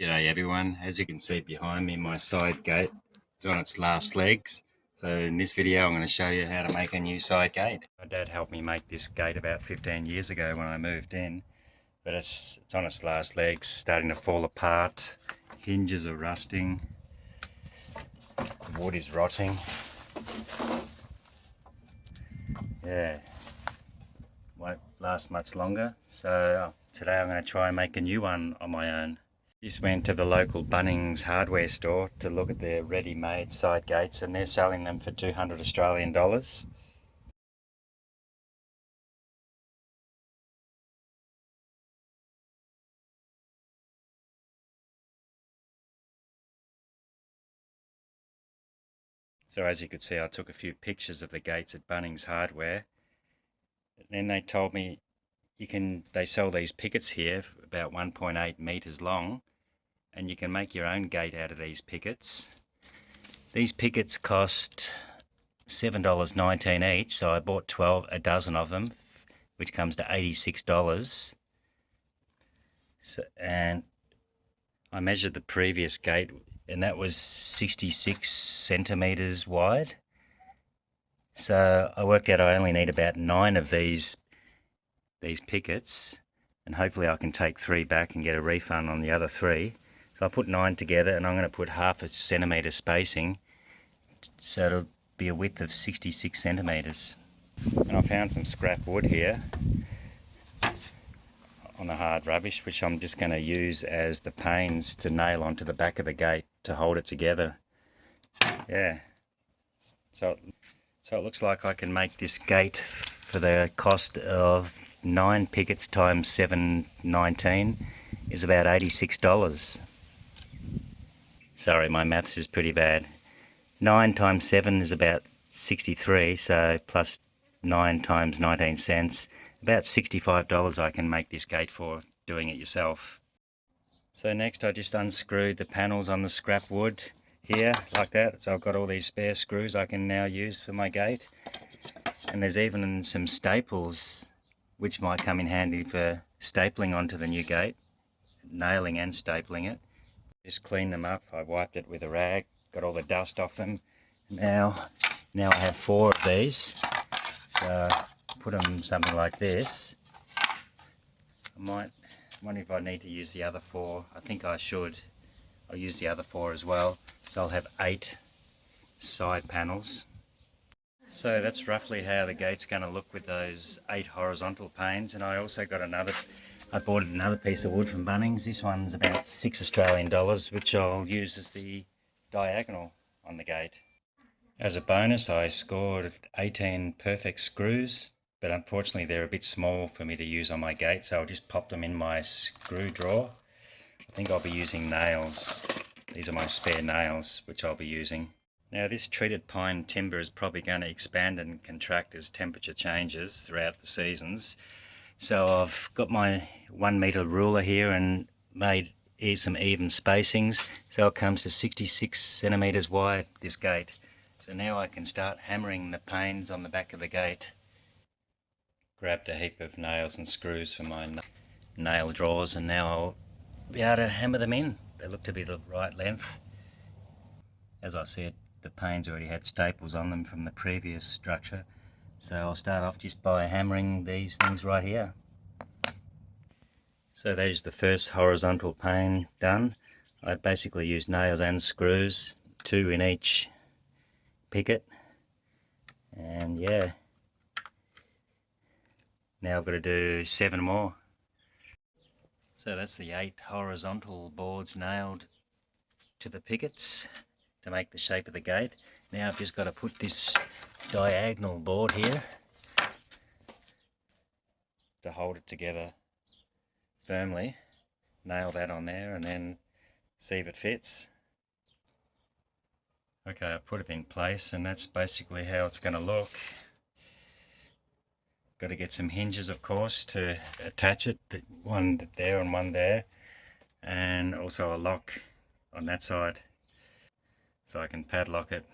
G'day everyone, as you can see behind me my side gate is on its last legs. So in this video I'm going to show you how to make a new side gate. My dad helped me make this gate about 15 years ago when I moved in, but it's on its last legs, starting to fall apart, hinges are rusting, the wood is rotting. Yeah, won't last much longer, so today I'm going to try and make a new one on my own. Just went to the local Bunnings hardware store to look at their ready-made side gates, and they're selling them for 200 Australian dollars. So as you could see, I took a few pictures of the gates at Bunnings hardware. And then they told me they sell these pickets here about 1.8 meters long, and you can make your own gate out of these pickets. These pickets cost $7.19 each, so I bought a dozen of them, which comes to $86. And I measured the previous gate, and that was 66 centimeters wide. So I worked out I only need about 9 of these pickets, and hopefully I can take 3 back and get a refund on the other 3. So I put 9 together, and I'm going to put half a centimeter spacing, so it'll be a width of 66 centimeters. And I found some scrap wood here on the hard rubbish, which I'm just going to use as the panes to nail onto the back of the gate to hold it together. Yeah, so it looks like I can make this gate for the cost of 9 pickets times $7.19 is about $86. Sorry, my maths is pretty bad. 9 times 7 is about 63, so plus 9 times 19 cents, about $65 I can make this gate for doing it yourself. So next I just unscrewed the panels on the scrap wood here, like that. So I've got all these spare screws I can now use for my gate. And there's even some staples, which might come in handy for stapling onto the new gate, nailing and stapling it. Just clean them up. I wiped it with a rag, got all the dust off them. Now I have 4 of these. So put them something like this. I wonder if I need to use the other 4. I think I should. I'll use the other 4 as well. So I'll have 8 side panels. So that's roughly how the gate's going to look with those 8 horizontal panes. And I also got I bought another piece of wood from Bunnings. This one's about $6 Australian dollars, which I'll use as the diagonal on the gate. As a bonus, I scored 18 perfect screws, but unfortunately they're a bit small for me to use on my gate, so I'll just pop them in my screw drawer. I think I'll be using nails. These are my spare nails, which I'll be using. Now this treated pine timber is probably going to expand and contract as temperature changes throughout the seasons. So I've got my 1 meter ruler here and made some even spacings. So it comes to 66 centimeters wide, this gate. So now I can start hammering the panes on the back of the gate. Grabbed a heap of nails and screws from my nail drawers, and now I'll be able to hammer them in. They look to be the right length. As I said, the panes already had staples on them from the previous structure. So I'll start off just by hammering these things right here. So there's the first horizontal pane done. I basically used nails and screws, 2 in each picket, and yeah, now I've got to do 7 more. So that's the 8 horizontal boards nailed to the pickets to make the shape of the gate. Now I've just got to put this diagonal board here to hold it together firmly, nail that on there, and then see if it fits. Okay, I've put it in place, and that's basically how it's going to look. Got to get some hinges, of course, to attach it, one there and one there, and also a lock on that side so I can padlock it.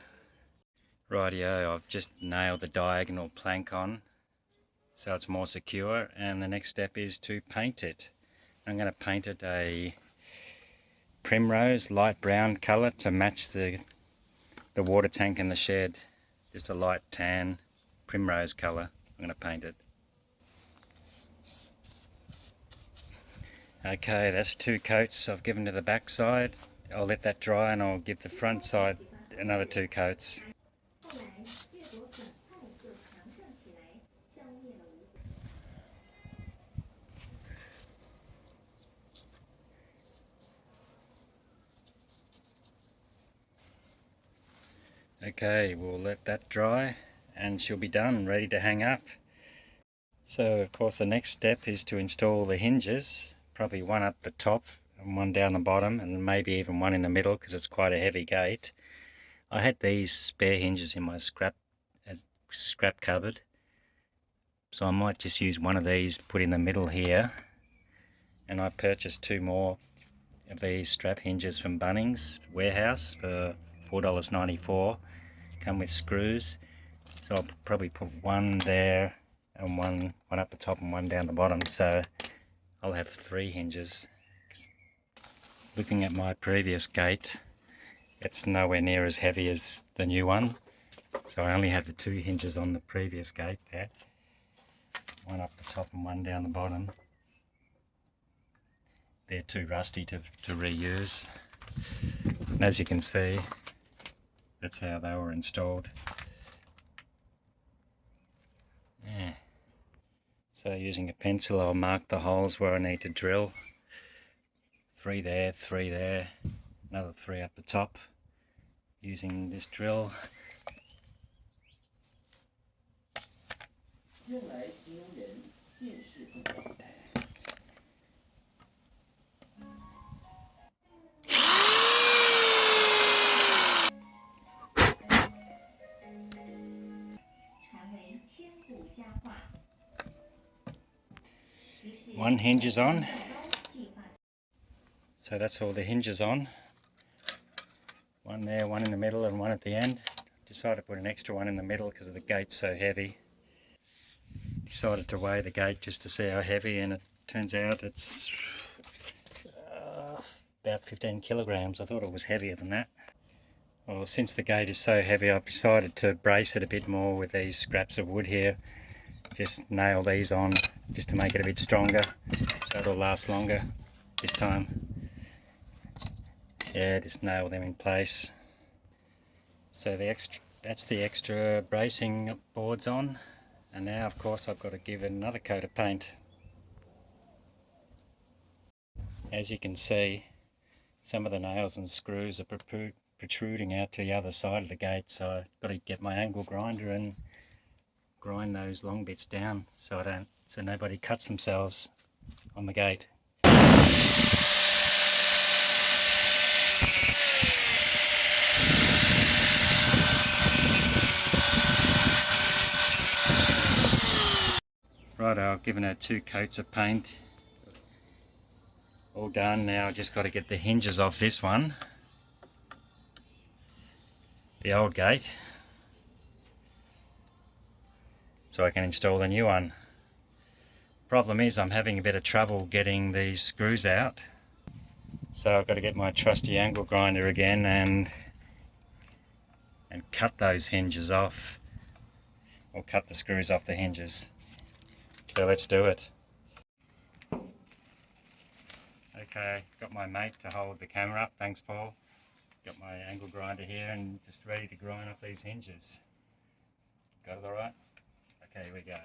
Rightio, I've just nailed the diagonal plank on so it's more secure, and the next step is to paint it. I'm going to paint it a primrose, light brown colour to match the water tank in the shed. Just a light tan primrose colour. I'm going to paint it. Okay, that's 2 coats I've given to the back side. I'll let that dry and I'll give the front side another 2 coats. Okay, we'll let that dry and she'll be done, ready to hang up. So of course the next step is to install the hinges, probably one up the top and one down the bottom and maybe even one in the middle because it's quite a heavy gate. I had these spare hinges in my scrap cupboard, so I might just use one of these, put in the middle here, and I purchased 2 more of these strap hinges from Bunnings Warehouse for $4.94. Come with screws, so I'll probably put one there and one up the top and one down the bottom, so I'll have 3 hinges. Looking at my previous gate, it's nowhere near as heavy as the new one, so I only had the 2 hinges on the previous gate there, one up the top and one down the bottom. They're too rusty to reuse, and as you can see, that's how they were installed. Yeah. So using a pencil I'll mark the holes where I need to drill. 3 there, 3 there, another 3 up the top using this drill. One hinge is on, so that's all the hinges on. One there, one in the middle and one at the end. Decided to put an extra one in the middle because the gate's so heavy. Decided to weigh the gate just to see how heavy, and it turns out it's about 15 kilograms. I thought it was heavier than that. Well, since the gate is so heavy, I've decided to brace it a bit more with these scraps of wood here. Just nail these on just to make it a bit stronger so it'll last longer this time. Yeah, just nail them in place. So that's the extra bracing boards on, and now of course I've got to give it another coat of paint. As you can see, some of the nails and screws are protruding out to the other side of the gate, so I've got to get my angle grinder and grind those long bits down so nobody cuts themselves on the gate. Right, I've given her 2 coats of paint. All done. Now I've just got to get the hinges off this one, the old gate, so I can install the new one. Problem is I'm having a bit of trouble getting these screws out, so I've got to get my trusty angle grinder again and cut those hinges off, or cut the screws off the hinges. So let's do it. Okay, got my mate to hold the camera up, thanks Paul. Got my angle grinder here and just ready to grind off these hinges. Got it alright? Okay, here we go.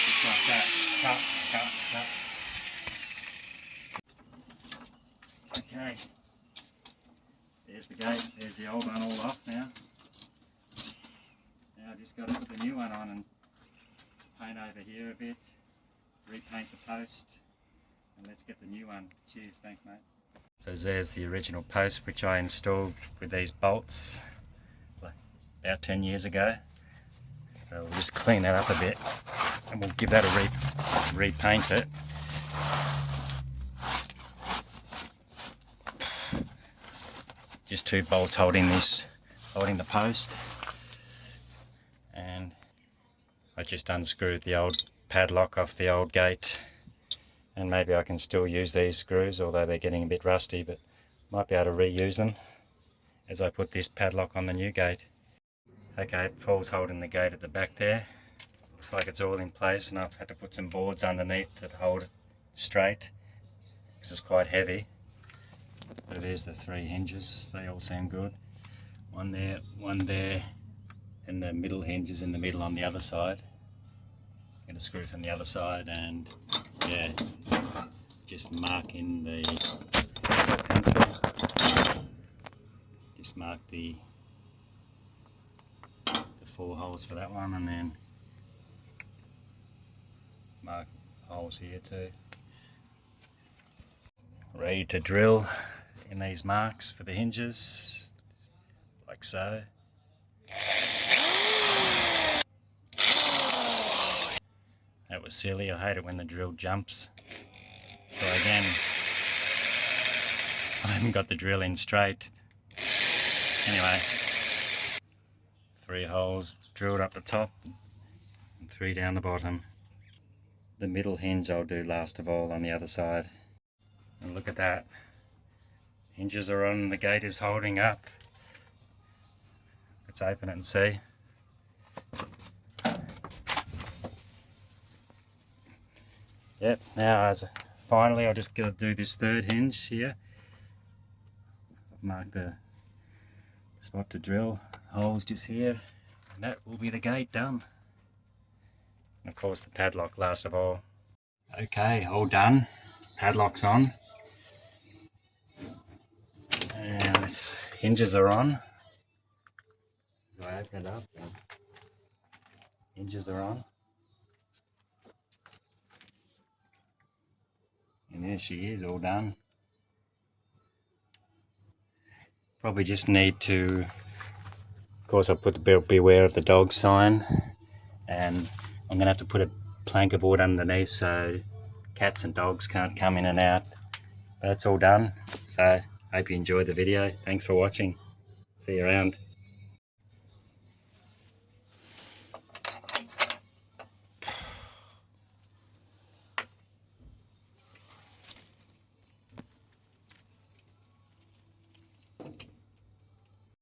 Just like that. Cut, cut, cut. Okay. There's the gate, there's the old one all off now. Now I just got to put the new one on and paint over here a bit, repaint the post, and let's get the new one. Cheers, thanks mate. So there's the original post which I installed with these bolts about 10 years ago. So we'll just clean that up a bit and we'll give that a repaint it. just 2 bolts holding the post, and I just unscrewed the old padlock off the old gate, and maybe I can still use these screws, although they're getting a bit rusty, but might be able to reuse them as I put this padlock on the new gate. Okay, Paul's holding the gate at the back there. Looks like it's all in place, and I've had to put some boards underneath to hold it straight because it's quite heavy. But there's the 3 hinges, they all seem good. One there, and the middle hinge is in the middle on the other side. I'm going to screw from the other side, and yeah, just mark in the pencil. Just mark the 4 holes for that one, and then mark holes here too. Ready to drill in these marks for the hinges, like so. That was silly, I hate it when the drill jumps. Try again. I haven't got the drill in straight. Anyway, 3 holes drilled up the top and 3 down the bottom. The middle hinge I'll do last of all on the other side. And look at that. Hinges are on, the gate is holding up. Let's open it and see. Yep, now finally I'll just got to do this 3rd hinge here. I've marked the spot to drill, holes just here, and that will be the gate done. And of course the padlock last of all. Okay, all done. Padlock's on. And its hinges are on. So I open it up and hinges are on. And there she is, all done. Probably just need to, of course I'll put the beware of the dog sign, and I'm going to have to put a plank of wood underneath so cats and dogs can't come in and out. But that's all done. So hope you enjoyed the video. Thanks for watching. See you around.